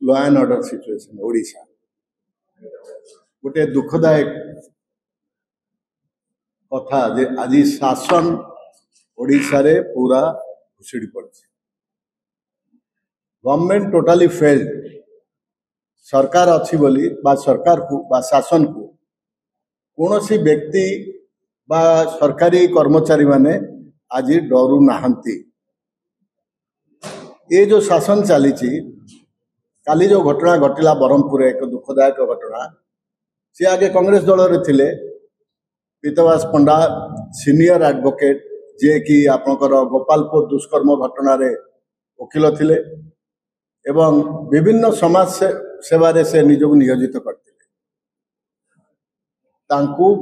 Law and order situation Odisha गोटे दुखदायक कथा जे आज शासन ओडिशा रे पूरा घुसुड़ी पड़ছে गवर्नमेंट टोटाली फेल्ड सरकार अच्छी बोली बा सरकार को बा शासन को कौन सी व्यक्ति बा सरकारी कर्मचारी माने आज डरू नाहंती। ये जो शासन चली काली जो घटना घटिला ब्रह्मपुर एक दुखदायक घटना सी आगे कांग्रेस दल रे थिले पीतवास पंडा सीनियर एडवोकेट जे कि आपनकर गोपालपुर दुष्कर्म घटना रे वकील थिले एवं विभिन्न समाज सेवारे से निजक नियोजित करते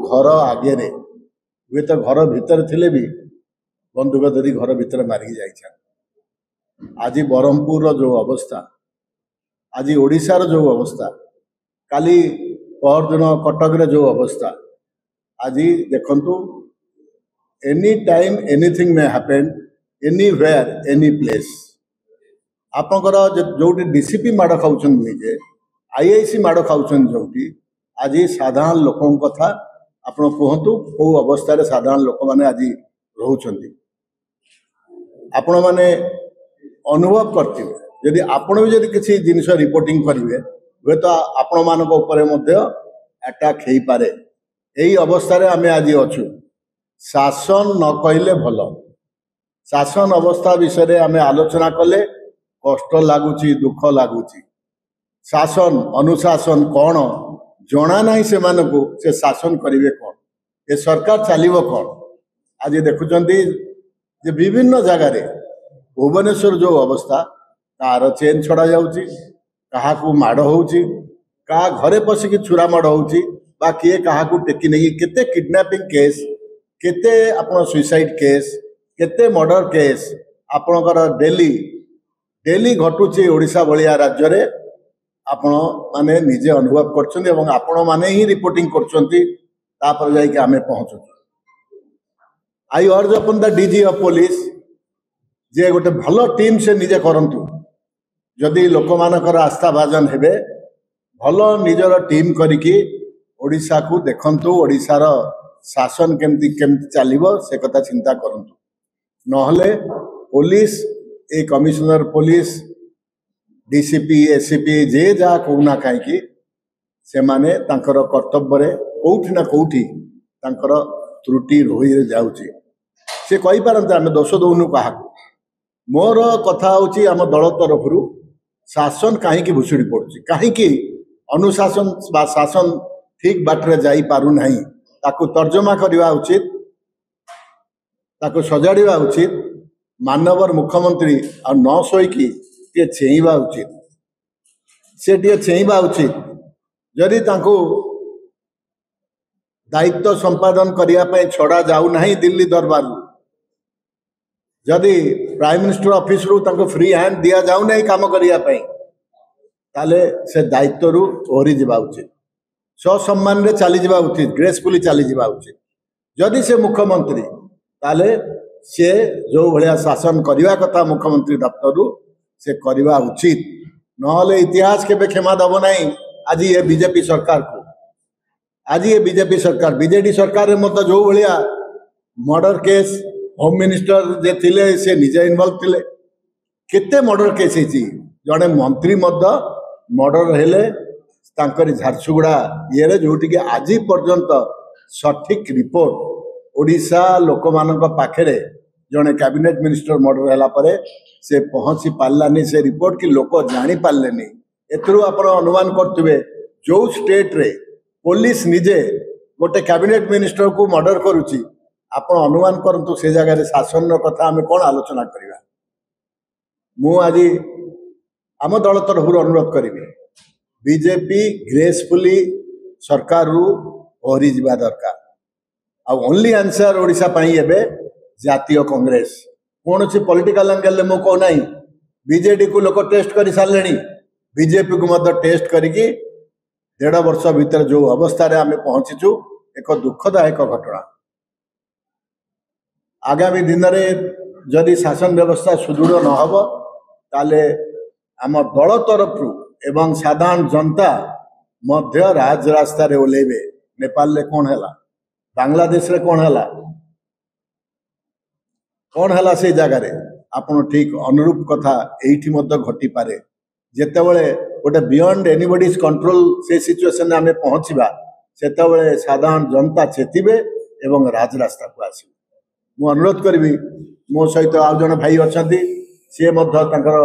घर आगे रे हुए तो घर भितर थिले भी बंदूक धरी घर भितर मारिक जाइछा। आज ब्रह्मपुर जो अवस्था आज ओडिशार जो अवस्था काली परदिन कटक रे जो अवस्था आज देखंतु any time anything may happen anywhere any place आपनकर जोटी डीसीपी माड़ खाउछन निजे आईआईसी माड़ खाउछन जोटी आज साधारण लोकों कथा आपण कहतु को अवस्था रे साधारण लोक माने आज रहउछंती आपण माने अनुभव करथिबे यदि आपण भी यदि किसी जिनिस रिपोर्टिंग करिवे वे तो आपण मानक ऊपर मध्य अटैक हेई पारे। एई अवस्था रे आमे आज अछु शासन न कहले भलो शासन अवस्था विषय रे आमे आलोचना कले कष्ट लागुची दुख लागुची शासन अनुशासन कौन जना नहीं से मानकु से शासन करिवे कौन ए सरकार चलिबो कौन। आज देखुचंती जे विभिन्न जगह रे भुवनेश्वर जो अवस्था कार चेन छड़ा जाउची कहा को माड़ होउची का घरे पसिकी छुरा माड़ होउची बा किए कहा को टेकी नहीं केते किडनैपिंग केस केते आपण सुसाइड केस केते मर्डर केस आपणकर डेली डेली घटुची ओडिशा भलिया राज्य रे आपण माने निजे अनुभव करछन्ती एवं आपण माने ही रिपोर्टिंग करछन्ती तापर जाई के आमे पहुंचु। I urge upon the DG of police जे गोटे भलो टीम से निजे करंतु जदि लोक मानकर आस्था भाजन हेबे भलो निजर टीम करिकी ओडिशा को देखंतु ओडिशार शासन केमती केमती चलिबो से कथा चिंता करंतु नहले पुलिस ए कमिश्नर पुलिस डीसीपी एसीपी जे जा कहूना कहीं से माने तांकर कर्तव्य रे कोठी ना कोठी तांकर त्रुटि रही जाउची से कहि पारंते आमे दोष दउनु कहा मोर कथा होची आम दल तरफ शासन कहीं भुसुड़ी पड़ुची कहीं अनुशासन बा शासन ठीक बाटरे जाई पारु नहीं ताकू तर्जमा करवा उचित ताकू सजाड़वा उचित मानवर मुख्यमंत्री आ न शोईकी टे चेईबा उचित से टे चेईबा उचित जदि तांको दायित्व संपादन करने छड़ा जाऊ नहीं दिल्ली दरबार जदि प्राइम मिनिस्टर ऑफिस रु तांको फ्री हैंड दिया जाऊ नहीं काम करने ताले से दायित्व रु ओहरी जावा उचित ससम्मान रे चली जावा उचित ग्रेसफुली चली जावा उचित जदि से मुख्यमंत्री ताले से जो भाया शासन करने कथा मुख्यमंत्री दफ्तर से करवा उचित नहले इतिहास के क्षमा दब नहीं। आज ये बीजेपी सरकार को आज ये बीजेपी सरकार बीजेडी सरकार मत जो भाया मर्डर केस होम मिनिस्टर जे थिले से निजे इनवॉल्व थिले केते मर्डर केस है जड़े मंत्री मत मर्डर हेले तांकरी झारसुगुड़ा ये जोटि कि आज पर्यंत सठिक रिपोर्ट ओडिशा लोक मानक पाखरे जड़े कैबिनेट मिनिस्टर मर्डर हैला परे से पहुंची पार्लानी से रिपोर्ट कि लोक जानी पार्लेनी एथरू आपण अनुमान करथुबे जो स्टेट रे पुलिस निजे गोटे कैबिनेट मिनिस्टर को मर्डर करुची आपण अनुमान करंतु से जगह रे शासन कथा आमे कोन आलोचना करिवा। मु आज आम दल तरफ अनुरोध करी बीजेपी ग्रेसफुली सरकार रु ओहरी जिबा दरकार आ ओनली आंसर ओडिशा पाई एबे जातीय कांग्रेस कौन सी पॉलिटिकल एंगल मु कहना बीजेडी को लोक टेस्ट कर सारे बीजेपी को मत टेस्ट करिकी 1.5 वर्ष भीतर जो अवस्था रे आमे पहुंचीचु एक दुखदायक घटना। आगामी दिन में जदि शासन व्यवस्था सुदृढ़ न हो ताले आम दल तरफ एवं साधारण जनता मध्य राजरास्ता रे ओलेबे। नेपाल रे कौन हैला, बांग्लादेश रे कौन हैला, कौन हैला से जगह रे आपण ठीक अनुरूप कथा एठी मध्य घटी पारे। जेतेबेले गोटे बियॉन्ड एनीबॉडीज कंट्रोल से सिचुएशन आमे पहुंचीबा सेतेबेले साधारण जनता चेतिबे एवं राजरास्ता को आसीबे। मु अनुरोध करबी मो सहित आउ जण भाई अछंती से मध्य तांकर